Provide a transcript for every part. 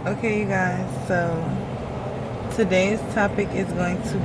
Okay, you guys, so today's topic is going to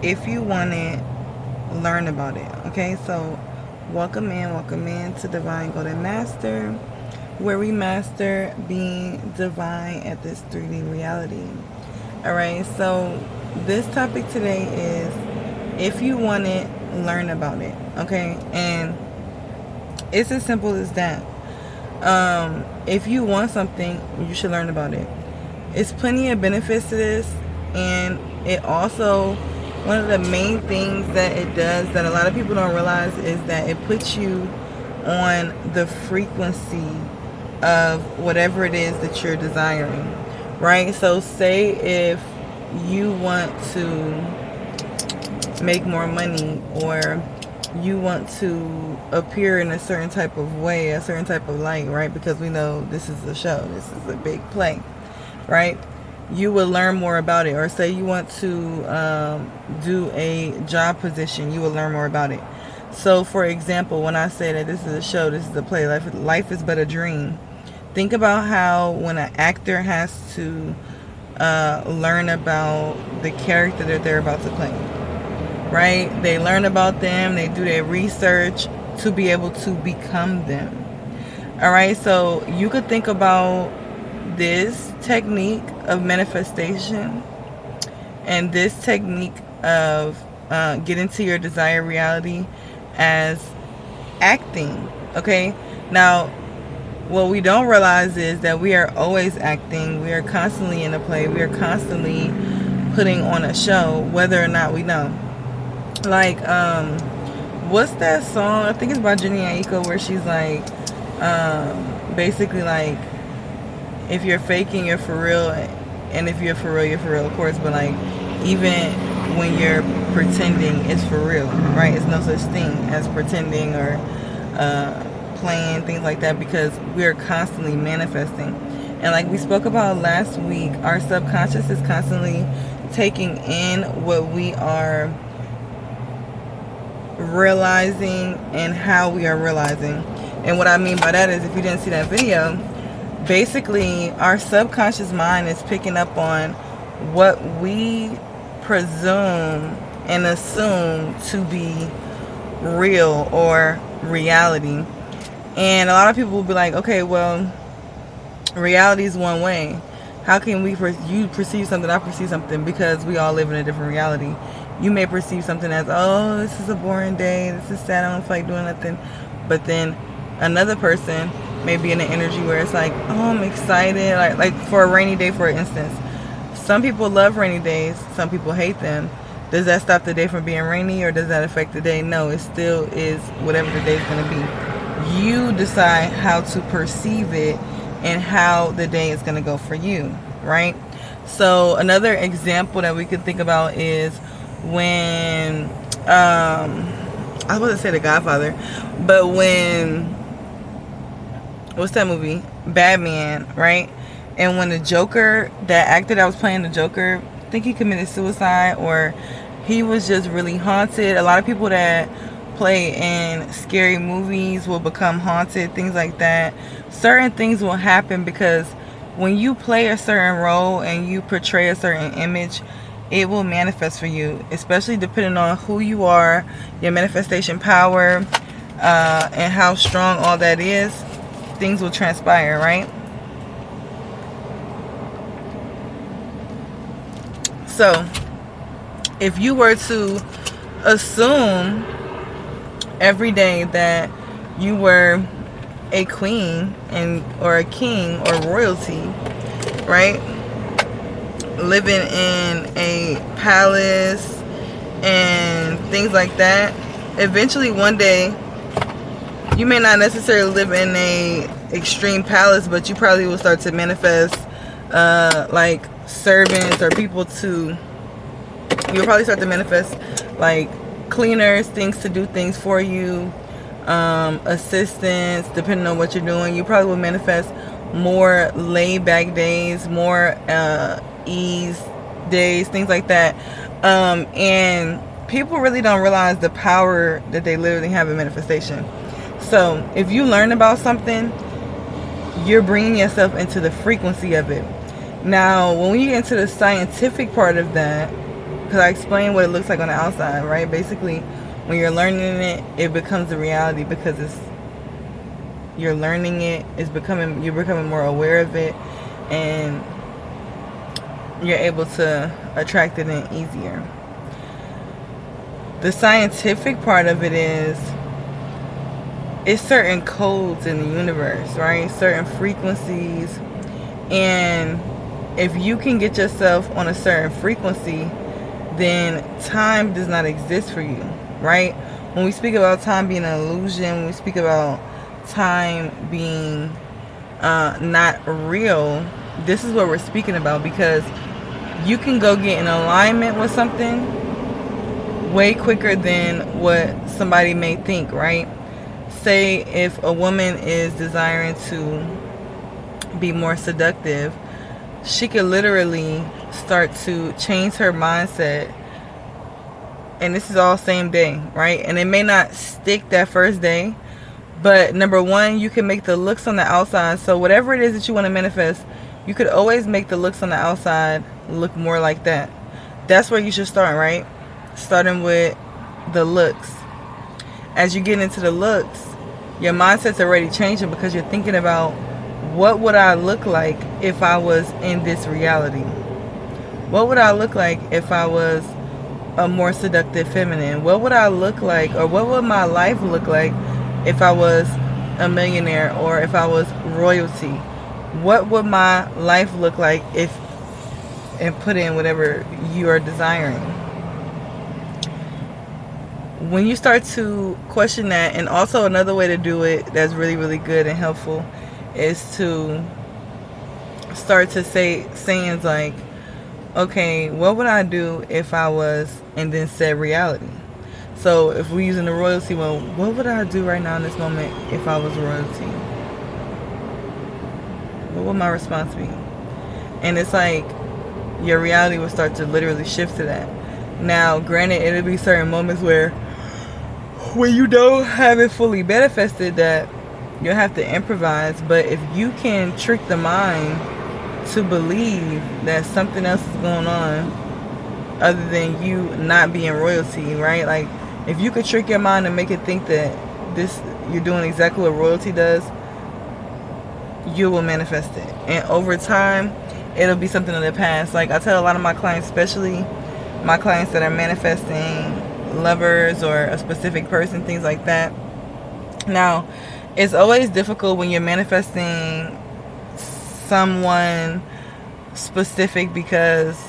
be if you want it, learn about it. Okay, so welcome in to Divine Golden Master, where we master being divine at this 3D reality. Alright, so this topic today is if you want it, learn about it. Okay, and it's as simple as that. If you want something, you should learn about it. It's plenty of benefits to this, and it also, one of the main things that it does that a lot of people don't realize is that it puts you on the frequency of whatever it is that you're desiring, right? So say if you want to make more money, or you want to appear in a certain type of way, a certain type of light, right? Because we know this is a show, this is a big play, right? You will learn more about it. Or say you want to do a job position, you will learn more about it. So for example, when I say that this is a show, this is a play, life is but a dream. Think about how when an actor has to learn about the character that they're about to play, right? They learn about them, they do their research to be able to become them. All right, so you could think about this technique of manifestation and this technique of getting to your desired reality as acting. Okay, now what we don't realize is that we are always acting. We are constantly in a play. We are constantly putting on a show, whether or not we know. Like, what's that song? I think it's by Jenny Aiko, where she's like, basically like, if you're faking, you're for real, and if you're for real, you're for real, of course. But like, even when you're pretending, it's for real, right? It's no such thing as pretending or playing, things like that, because we're constantly manifesting. And like we spoke about last week, our subconscious is constantly taking in what we are realizing and how we are realizing. And what I mean by that is, if you didn't see that video, basically our subconscious mind is picking up on what we presume and assume to be real or reality. And a lot of people will be like, okay, well, reality is one way. How can you perceive something, I perceive something? Because we all live in a different reality. You may perceive something as, oh, this is a boring day, this is sad, I don't feel like doing nothing. But then another person may be in an energy where it's like, oh, I'm excited. Like for a rainy day, for instance. Some people love rainy days, some people hate them. Does that stop the day from being rainy, or does that affect the day? No, it still is whatever the day is going to be. You decide how to perceive it and how the day is going to go for you, right? So another example that we could think about is when I was going to say The Godfather, but when, what's that movie, Batman, right? And when the Joker, that actor that was playing the Joker, I think he committed suicide, or he was just really haunted. A lot of people that play in scary movies will become haunted, things like that. Certain things will happen because when you play a certain role and you portray a certain image, it will manifest for you, especially depending on who you are, your manifestation power, and how strong all that is. Things will transpire, right? So if you were to assume every day that you were a queen or a king or royalty, right, living in a palace and things like that, eventually one day you may not necessarily live in a extreme palace, but you probably will start to manifest like servants or people to, you'll probably start to manifest like cleaners, things to do things for you, assistants, depending on what you're doing. You probably will manifest more laid back days, more ease days, things like that. And people really don't realize the power that they literally have in manifestation. So if you learn about something, you're bringing yourself into the frequency of it. Now, when we get into the scientific part of that, because I explained what it looks like on the outside, right? Basically, when you're learning it, it becomes a reality because you're learning it. You're becoming more aware of it, and you're able to attract it in easier. The scientific part of it is, it's certain codes in the universe, right? Certain frequencies. And if you can get yourself on a certain frequency, then time does not exist for you, right? When we speak about time being an illusion, when we speak about time being not real, this is what we're speaking about, because you can go get in alignment with something way quicker than what somebody may think, right? Say if a woman is desiring to be more seductive, she could literally start to change her mindset, and this is all same day, right? And it may not stick that first day, but number one, you can make the looks on the outside. So whatever it is that you want to manifest, you could always make the looks on the outside look more like that. That's where you should start, right? Starting with the looks. As you get into the looks, your mindset's already changing, because you're thinking about, what would I look like if I was in this reality? What would I look like if I was a more seductive feminine? What would I look like, or what would my life look like if I was a millionaire, or if I was royalty? What would my life look like if, and put in whatever you are desiring. When you start to question that, and also another way to do it that's really, really good and helpful is to start to say sayings like, okay, what would I do if I was, and then said reality. So if we're using the royalty one, what would I do right now in this moment if I was royalty? What would my response be? And it's like your reality will start to literally shift to that. Now, granted, it'll be certain moments where when you don't have it fully manifested, that you'll have to improvise. But if you can trick the mind to believe that something else is going on other than you not being royalty, right? Like, if you could trick your mind and make it think that you're doing exactly what royalty does, you will manifest it. And over time, it'll be something of the past. Like, I tell a lot of my clients, especially my clients that are manifesting lovers or a specific person, things like that. Now, it's always difficult when you're manifesting someone specific, because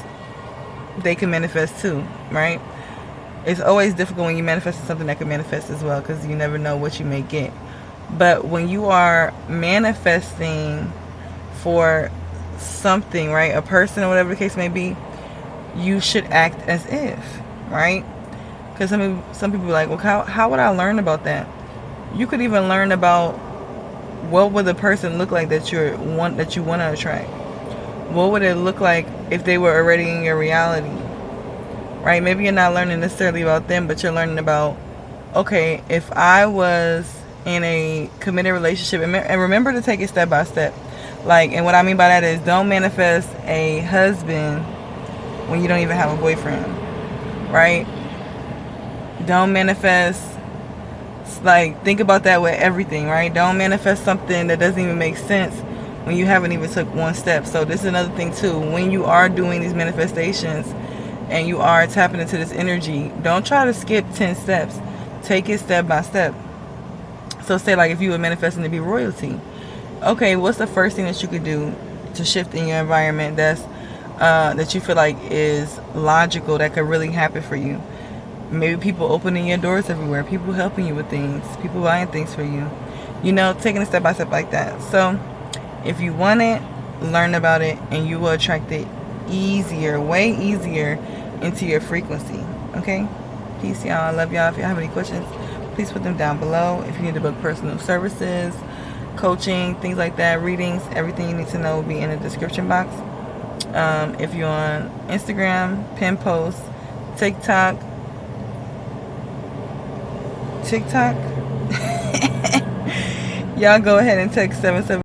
they can manifest too, right? It's always difficult when you manifest something that can manifest as well, because you never know what you may get. But when you are manifesting for something, right, a person or whatever the case may be, you should act as if, right? Because some people are like, well, how would I learn about that? You could even learn about what would the person look like that you want to attract. What would it look like if they were already in your reality, right? Maybe you're not learning necessarily about them, but you're learning about, okay, if I was in a committed relationship, and remember to take it step by step. Like, and what I mean by that is, don't manifest a husband when you don't even have a boyfriend, right? Don't manifest, like, think about that with everything, right? Don't manifest something that doesn't even make sense when you haven't even took one step. So this is another thing too. When you are doing these manifestations and you are tapping into this energy, don't try to skip 10 steps. Take it step by step. So say, like, if you were manifesting to be royalty, okay, what's the first thing that you could do to shift in your environment that you feel like is logical, that could really happen for you? Maybe people opening your doors everywhere, people helping you with things, people buying things for you, taking it step by step like that. So if you want it, learn about it, and you will attract it easier, way easier, into your frequency. Okay? Peace, y'all. I love y'all. If you have any questions, please put them down below. If you need to book personal services, coaching, things like that, readings, everything you need to know will be in the description box. If you're on Instagram, pin post, TikTok, y'all go ahead and text 77